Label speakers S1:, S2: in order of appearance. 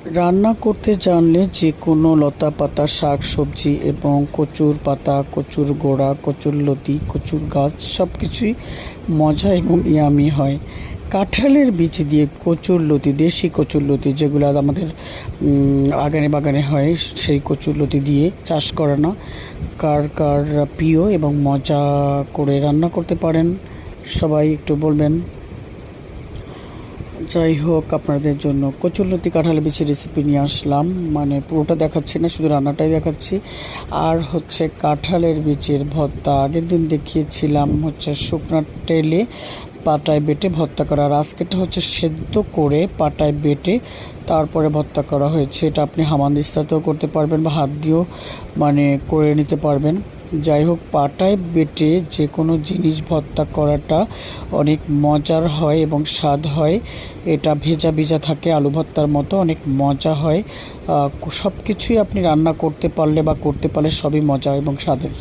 S1: রান্না করতে জানলে যে কোনো লতা পাতা, শাক সবজি এবং কচুর পাতা, কচুর গোড়া, কচুর লতি, কচুর গাছ সব কিছুই মজা এবং ইয়ামি হয়। কাঁঠালের বীজ দিয়ে কচুর লতি, দেশি কচুর লতি যেগুলো আমাদের আগানে বাগানে হয়, সেই কচুর লতি দিয়ে চাষ করানো কার কার প্রিয় এবং মজা করে রান্না করতে পারেন সবাই একটু বলবেন। যাই হোক, আপনাদের জন্য কচুরলতি কাঁঠালের বিচি রেসিপি নিয়ে আসলাম। মানে পুরোটা দেখাচ্ছি না, শুধু রান্নাটাই দেখাচ্ছি। আর হচ্ছে কাঁঠালের বীজের ভর্তা আগের দিন দেখিয়েছিলাম, হচ্ছে শুকনো তেলে পাটায় বেটে ভর্তা করা। আর আজকেটা হচ্ছে সেদ্ধ করে পাটায় বেটে তারপরে ভর্তা করা হয়েছে। এটা আপনি হামানদিস্তাতেও করতে পারবেন বা হাত দিয়েও মানে করে নিতে পারবেন। যাই হোক, পাটায় বেটে যে কোনো জিনিস ভর্তা করাটা অনেক মজার হয় এবং স্বাদ হয়। এটা ভেজা ভেজা থাকে, আলু ভর্তার মতো অনেক মজা হয়। সব কিছুই আপনি রান্না করতে পারলে বা করতে পারলে সবই মজা এবং স্বাদের।